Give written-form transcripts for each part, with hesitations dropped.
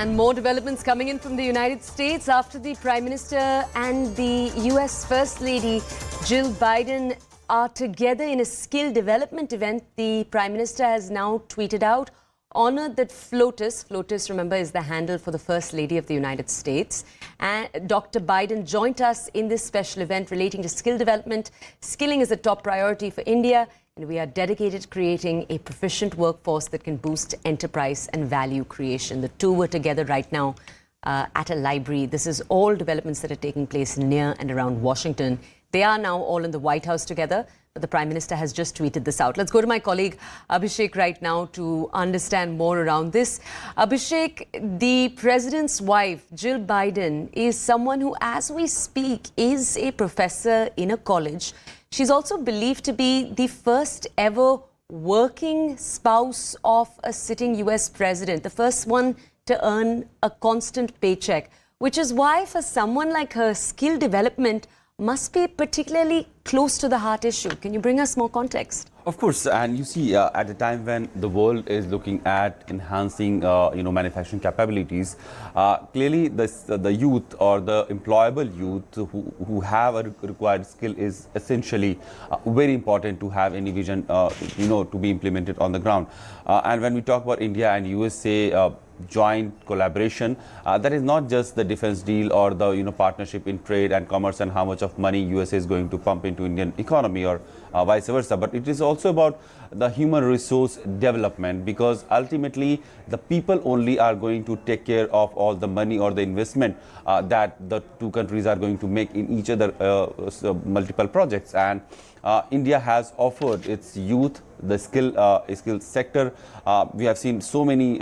And more developments coming in from the United States after the Prime Minister and the US First Lady Jill Biden are together in a skill development event. The Prime Minister has now tweeted out, honored that Flotus, remember, is the handle for the First Lady of the United States. And Dr. Biden joined us in this special event relating to skill development. Skilling is a top priority for India, and we are dedicated to creating a proficient workforce that can boost enterprise and value creation. The two were together right now at a library. This is all developments that are taking place near and around Washington. They are now all in the White House together, but the Prime Minister has just tweeted this out. Let's go to my colleague Abhishek right now to understand more around this. Abhishek, the President's wife, Jill Biden, is someone who, as we speak, is a professor in a college. She's also believed to be the first ever working spouse of a sitting US president, the first one to earn a constant paycheck, which is why for someone like her, skill development must be particularly close to the heart issue. Can you bring us more context? Of course, and you see, at a time when the world is looking at enhancing, manufacturing capabilities, clearly the youth or the employable youth who have a required skill is essentially very important to have any vision, to be implemented on the ground. And when we talk about India and USA joint collaboration, that is not just the defense deal or the partnership in trade and commerce and how much of money USA is going to pump into Indian economy or vice versa, but it is also about the human resource development, because ultimately the people only are going to take care of all the money or the investment that the two countries are going to make in each other multiple projects. And India has offered its youth the skill sector. We have seen so many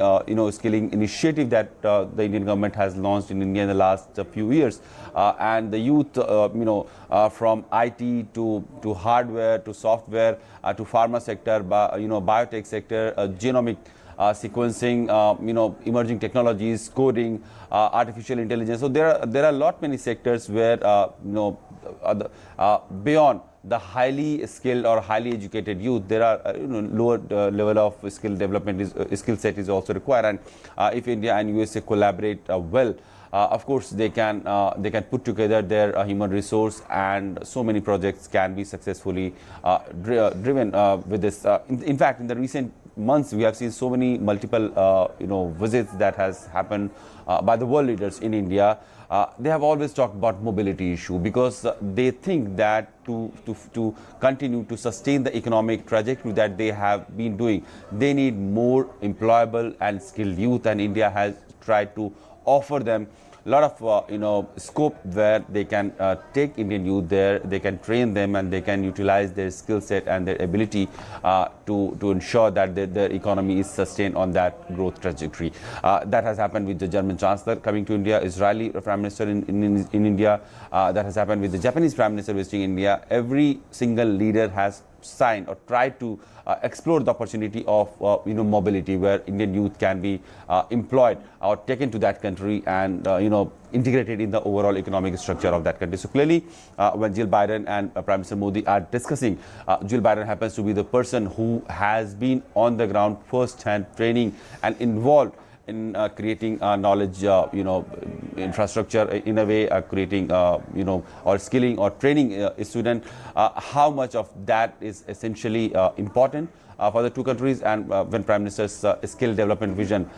skilling initiative that the Indian government has launched in India in the last few years, and the youth from IT to hardware to software to pharma sector, biotech sector, genomic sequencing, emerging technologies, coding, artificial intelligence. So there are a lot many sectors where beyond the highly skilled or highly educated youth, there are lower level of skill development skill set is also required. And if India and USA collaborate well, of course they can put together their human resource, and so many projects can be successfully driven with this. In fact, in the recent months, we have seen so many multiple visits that has happened by the world leaders in India. They have always talked about mobility issue, because they think that to continue to sustain the economic trajectory that they have been doing, they need more employable and skilled youth, and India has tried to offer them a lot of scope where they can take Indian youth there, they can train them, and they can utilize their skill set and their ability to ensure that their economy is sustained on that growth trajectory. That has happened with the German Chancellor coming to India, Israeli Prime Minister in India. That has happened with the Japanese Prime Minister visiting India. Every single leader has signed or tried to explore the opportunity of mobility, where Indian youth can be employed or taken to that country and integrated in the overall economic structure of that country. So clearly, when Jill Biden and Prime Minister Modi are discussing, Jill Biden happens to be the person who has been on the ground, first-hand training and involved in creating knowledge, infrastructure in a way, creating, or skilling or training a student. How much of that is essentially important for the two countries, and when Prime Minister's skill development vision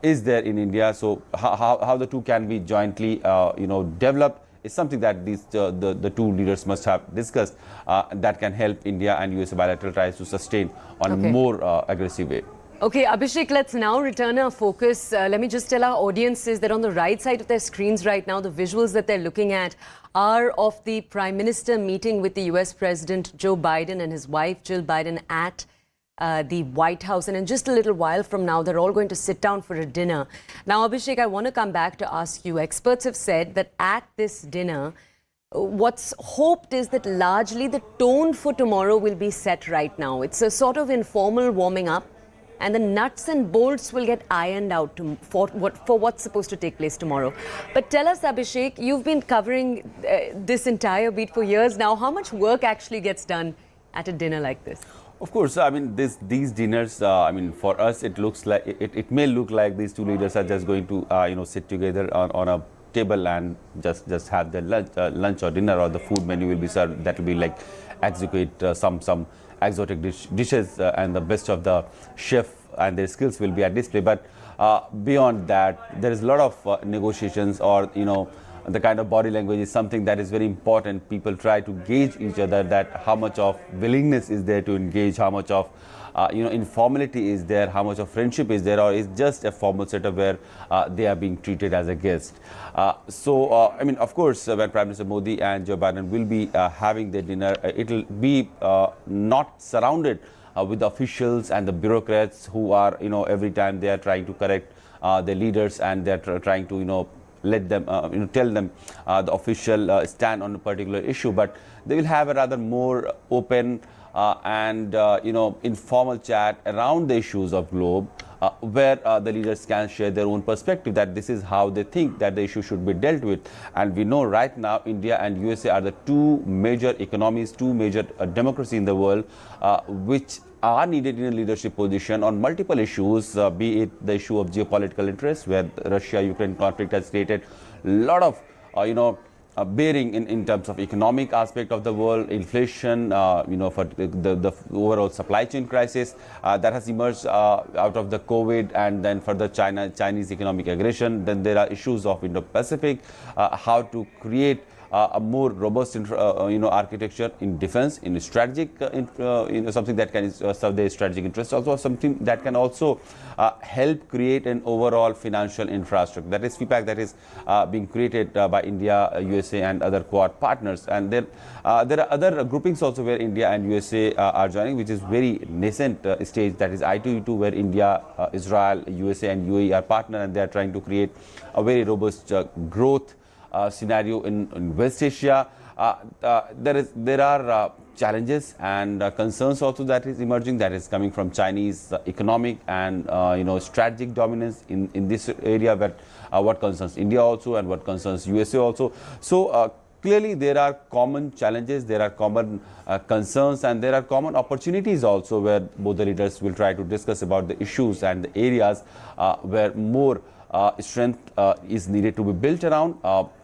is there in India, so how the two can be jointly, developed is something that the two leaders must have discussed. That can help India and US bilateral ties to sustain on a more aggressive way. Okay, Abhishek, let's now return our focus. Let me just tell our audiences that on the right side of their screens right now, the visuals that they're looking at are of the Prime Minister meeting with the US President Joe Biden and his wife Jill Biden at the White House. And in just a little while from now, they're all going to sit down for a dinner. Now, Abhishek, I want to come back to ask you. Experts have said that at this dinner, what's hoped is that largely the tone for tomorrow will be set right now. It's a sort of informal warming up, and the nuts and bolts will get ironed out for what's supposed to take place tomorrow. But tell us, Abhishek, you've been covering this entire beat for years now. How much work actually gets done at a dinner like this? Of course, I mean these dinners. I mean, for us, it looks like it may look like these two leaders are just going to sit together on a table and just have their lunch or dinner, or the food menu will be served. That will be like execute some exotic dishes, and the best of the chef and their skills will be at display. But beyond that, there is a lot of negotiations, or the kind of body language is something that is very important. People try to gauge each other, that how much of willingness is there to engage, how much of informality is there, how much of friendship is there, or is just a formal setup where they are being treated as a guest. I mean, of course, when Prime Minister Modi and Joe Biden will be having their dinner, it will be not surrounded with the officials and the bureaucrats who are, every time they are trying to correct the leaders, and they are trying to, let them, tell them the official stand on a particular issue. But they will have a rather more open and informal chat around the issues of globe, where the leaders can share their own perspective, that this is how they think that the issue should be dealt with. And we know right now India and USA are the two major economies, two major democracy in the world, which are needed in a leadership position on multiple issues, be it the issue of geopolitical interest, where Russia-Ukraine conflict has created a lot of bearing in terms of economic aspect of the world, inflation, for the overall supply chain crisis that has emerged out of the COVID, and then for the Chinese economic aggression. Then there are issues of Indo-Pacific, how to create a more robust architecture in defense, in strategic, something that can serve their strategic interests, also something that can also help create an overall financial infrastructure. That is FIPAC, that is being created by India, USA and other Quad partners. And there are other groupings also where India and USA are joining, which is very nascent stage, that is I2E2, where India, Israel, USA and UAE are partner, and they are trying to create a very robust growth scenario in West Asia. There are challenges and concerns also that is emerging, that is coming from Chinese economic and strategic dominance in this area, but what concerns India also and what concerns USA also. So clearly there are common challenges, there are common concerns, and there are common opportunities also, where both the leaders will try to discuss about the issues and the areas where more strength is needed to be built around,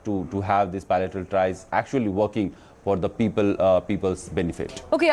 to have these bilateral ties actually working for the people's benefit. Okay.